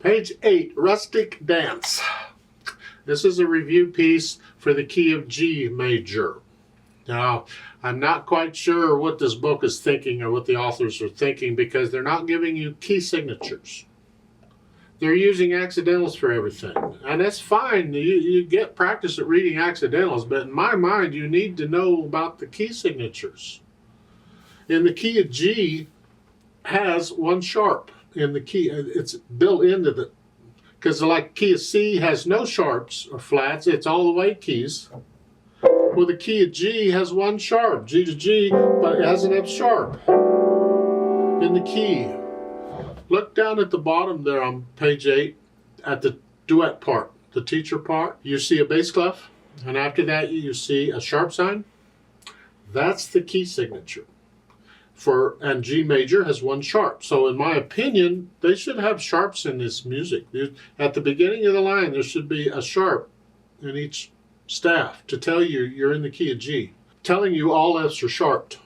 Page 8, Rustic Dance. This is a review piece for the key of G major. Now, I'm not quite sure what this book is thinking or what the authors are thinking because they're not giving you key signatures. They're using accidentals for everything. And that's fine. You get practice at reading accidentals, but in my mind, you need to know about the key signatures. And the key of G has one sharp in the key. It's built into the, because like key of C has no sharps or flats, it's all the way keys. Well, the key of G has one sharp, G to G, but it has an F sharp in the key. Look down at the bottom there on page 8 at the duet part, the teacher part. You see a bass clef, and after that you see a sharp sign. That's the key signature. And G major has one sharp. So in my opinion, they should have sharps in this music. At the beginning of the line, there should be a sharp in each staff to tell you you're in the key of G, telling you all Fs are sharped.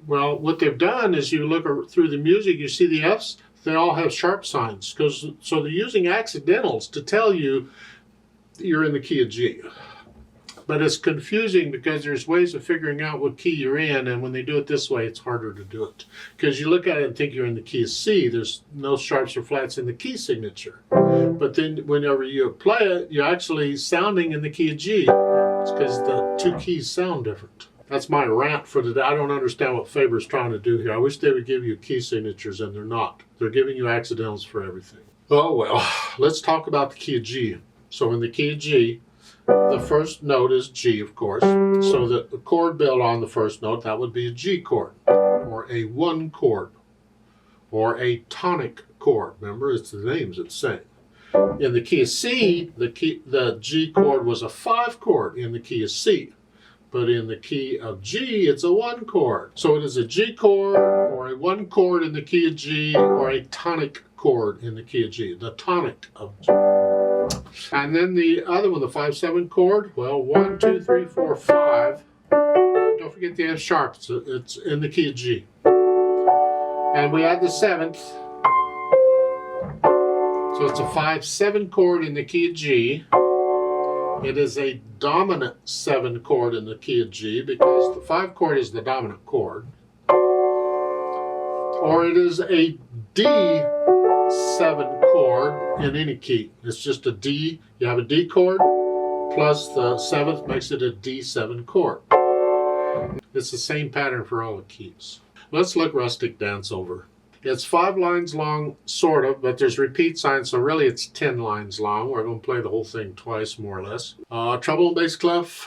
Well, what they've done is you look through the music, you see the Fs, they all have sharp signs. So they're using accidentals to tell you you're in the key of G. But it's confusing because there's ways of figuring out what key you're in, and when they do it this way, it's harder to do it. Because you look at it and think you're in the key of C, there's no sharps or flats in the key signature. But then whenever you play it, you're actually sounding in the key of G. It's because the two keys sound different. That's my rant for today. I don't understand what Faber's trying to do here. I wish they would give you key signatures, and they're not. They're giving you accidentals for everything. Oh well, let's talk about the key of G. So in the key of G, the first note is G, of course. So the chord built on the first note, that would be a G chord, or a 1 chord, or a tonic chord. Remember, it's the names it's saying. In the key of C, the G chord was a 5 chord in the key of C. But in the key of G, it's a 1 chord. So it is a G chord, or a 1 chord in the key of G, or a tonic chord in the key of G, the tonic of G. And then the other one, the 5/7 chord, well, 1, 2, 3, 4, 5. Don't forget the F sharp, it's in the key of G. And we add the 7th. So it's a 5/7 chord in the key of G. It is a dominant 7 chord in the key of G because the 5 chord is the dominant chord. Or it is a D7 chord in any key. It's just a D. You have a D chord plus the 7th makes it a D7 chord. It's the same pattern for all the keys. Let's look Rustic Dance over. It's 5 lines long, sort of, but there's repeat signs, so really it's 10 lines long. We're going to play the whole thing twice, more or less. Treble and bass clef.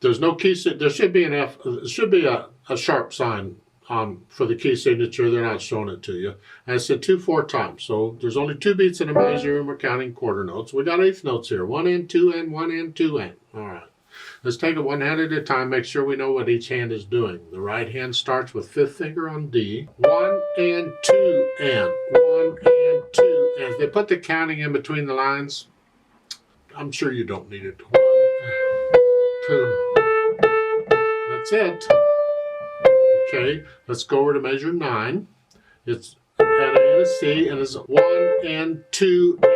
There's no key. There should be an F. There should be a sharp sign for the key signature. They're not showing it to you. And it's said 2/4 times. So there's only 2 beats in a measure, and we're counting quarter notes. We got 1/8 notes here. 1 and 2 and 1 and 2 and. All right. Let's take it one hand at a time. Make sure we know what each hand is doing. The right hand starts with 5th finger on D. 1 and 2 and. 1 and 2 and. If they put the counting in between the lines, I'm sure you don't need it. 1, 2. That's it. Okay, let's go over to measure 9. It's an A and a C, and it's 1 and 2 and.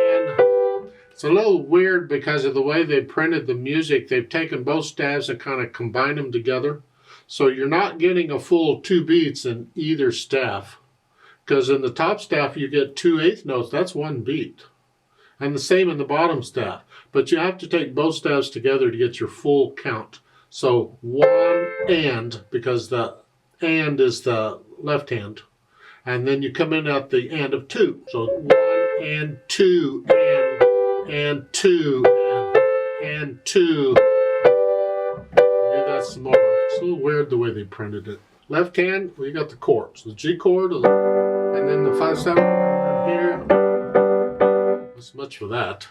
It's a little weird because of the way they printed the music. They've taken both staves and kind of combined them together. So you're not getting a full 2 beats in either staff. Because in the top staff you get 2 1/8 notes. That's 1 beat. And the same in the bottom staff. But you have to take both staves together to get your full count. So 1 and, because the and is the left hand. And then you come in at the and of 2. So 1 and 2 and 2 and 2. Do that some more. It's a little weird the way they printed it. Left hand, well, you got the chords. The G chord, and then the 5/7 here. That's much for that.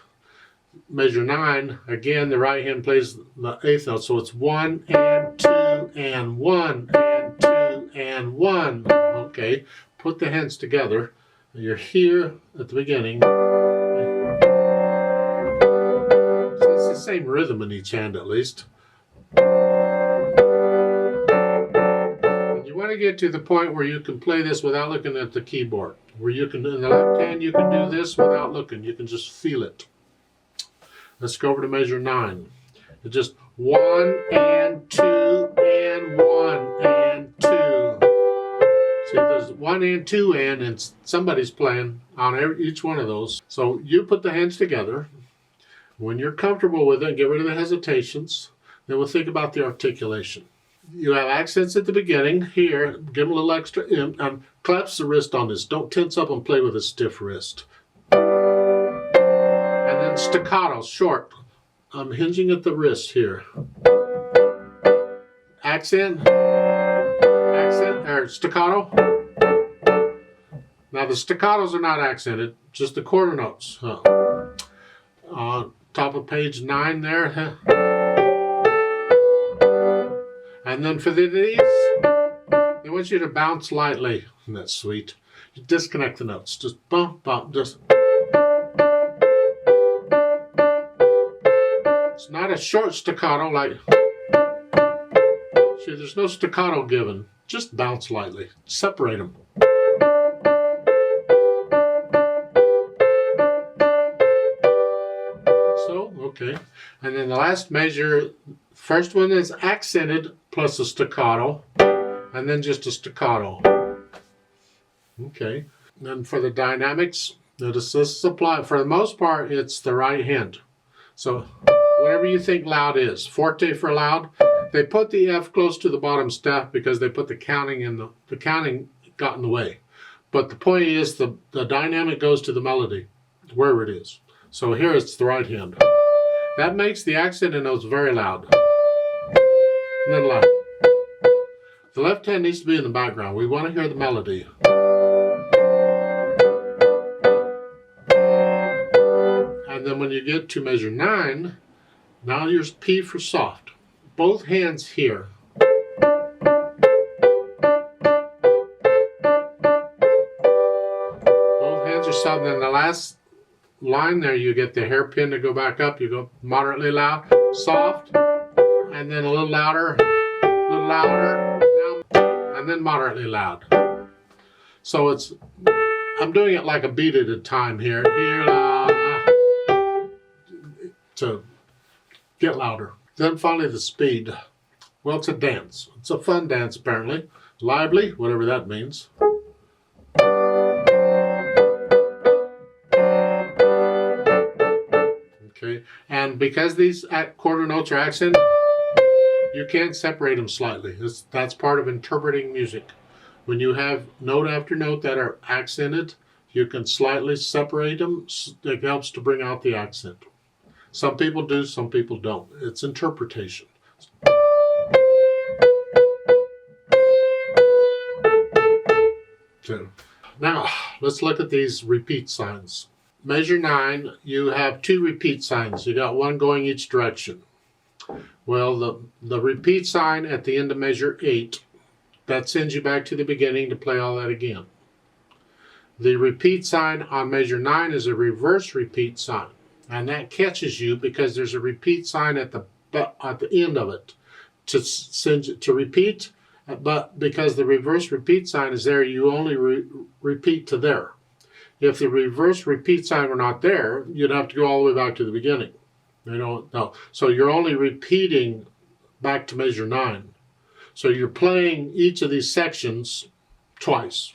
Measure 9, again, the right hand plays the 8th note. So it's 1 and 2 and 1 and 2 and 1. Okay, put the hands together. You're here at the beginning. Same rhythm in each hand at least. And you want to get to the point where you can play this without looking at the keyboard. Where you can, in the left hand, you can do this without looking. You can just feel it. Let's go over to measure 9. It's just 1 and 2 and 1 and 2. See, there's 1 and 2 and somebody's playing on each one of those. So you put the hands together. When you're comfortable with it, get rid of the hesitations. Then we'll think about the articulation. You have accents at the beginning. Here, give them a little extra and collapse the wrist on this. Don't tense up and play with a stiff wrist. And then staccato, short. I'm hinging at the wrist here. Accent, or staccato. Now the staccatos are not accented, just the quarter notes. Top of page 9 there. And then for these, they want you to bounce lightly. Isn't that sweet? You disconnect the notes. Just bump, bump, just. It's not a short staccato like. See, there's no staccato given. Just bounce lightly. Separate them. So, okay. And then the last measure, first one is accented plus a staccato, and then just a staccato. Okay. And then for the dynamics, notice this applied. For the most part, it's the right hand. So whatever you think loud is. Forte for loud. They put the F close to the bottom staff because they put the counting in the counting got in the way. But the point is the dynamic goes to the melody, wherever it is. So here it's the right hand. That makes the accent in those very loud. And then loud. The left hand needs to be in the background. We want to hear the melody. And then when you get to measure 9, now here's P for soft. Both hands here. Both hands are soft. And then the last line there, you get the hairpin to go back up. You go moderately loud, soft, and then a little louder, and then moderately loud. So it's, I'm doing it like a beat at a time here. To get louder. Then finally the speed. Well, it's a dance. It's a fun dance apparently. Lively, whatever that means. Okay, and because these quarter notes are accented, you can't separate them slightly. That's part of interpreting music. When you have note after note that are accented, you can slightly separate them. It helps to bring out the accent. Some people do, some people don't. It's interpretation. So, now, let's look at these repeat signs. Measure 9, you have 2 repeat signs. You got one going each direction. Well, the repeat sign at the end of measure 8, that sends you back to the beginning to play all that again. The repeat sign on measure 9 is a reverse repeat sign. And that catches you because there's a repeat sign at the end of it to send you to repeat, but because the reverse repeat sign is there, you only repeat to there. If the reverse repeat sign were not there, you'd have to go all the way back to the beginning. You don't know. So you're only repeating back to measure 9. So you're playing each of these sections twice.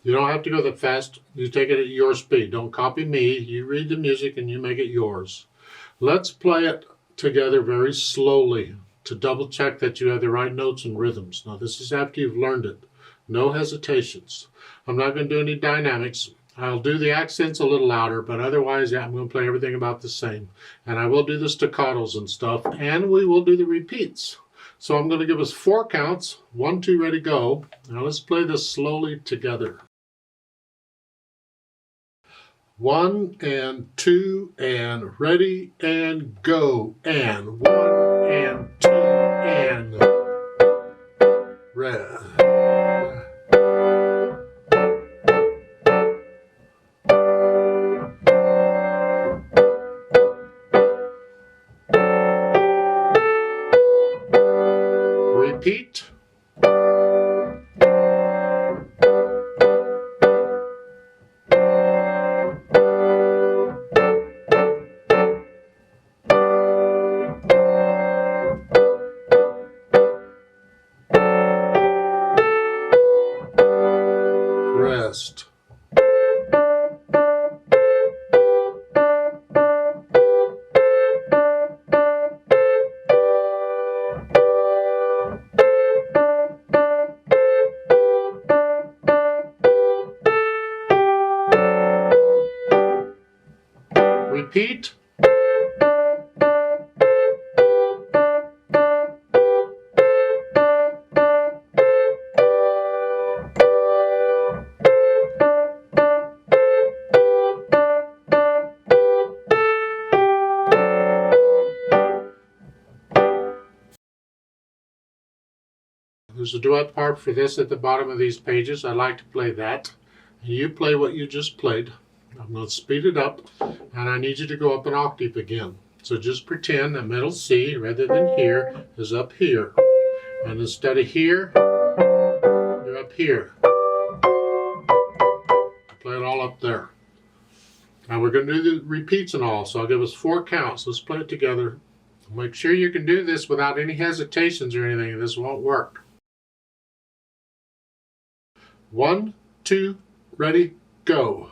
You don't have to go that fast. You take it at your speed. Don't copy me. You read the music and you make it yours. Let's play it together very slowly to double check that you have the right notes and rhythms. Now this is after you've learned it. No hesitations. I'm not going to do any dynamics. I'll do the accents a little louder, but otherwise, yeah, I'm going to play everything about the same. And I will do the staccatos and stuff, and we will do the repeats. So I'm going to give us 4 counts. 1, 2, ready, go. Now let's play this slowly together. 1 and 2 and ready and go. And 1 and 2 and red. Repeat. Rest. Repeat. There's a duet part for this at the bottom of these pages. I like to play that. And you play what you just played. I'm going to speed it up, and I need you to go up an octave again. So just pretend the middle C, rather than here, is up here. And instead of here, you're up here. Play it all up there. Now we're going to do the repeats and all, so I'll give us 4 counts. Let's play it together. Make sure you can do this without any hesitations or anything. This won't work. 1, 2, ready, go.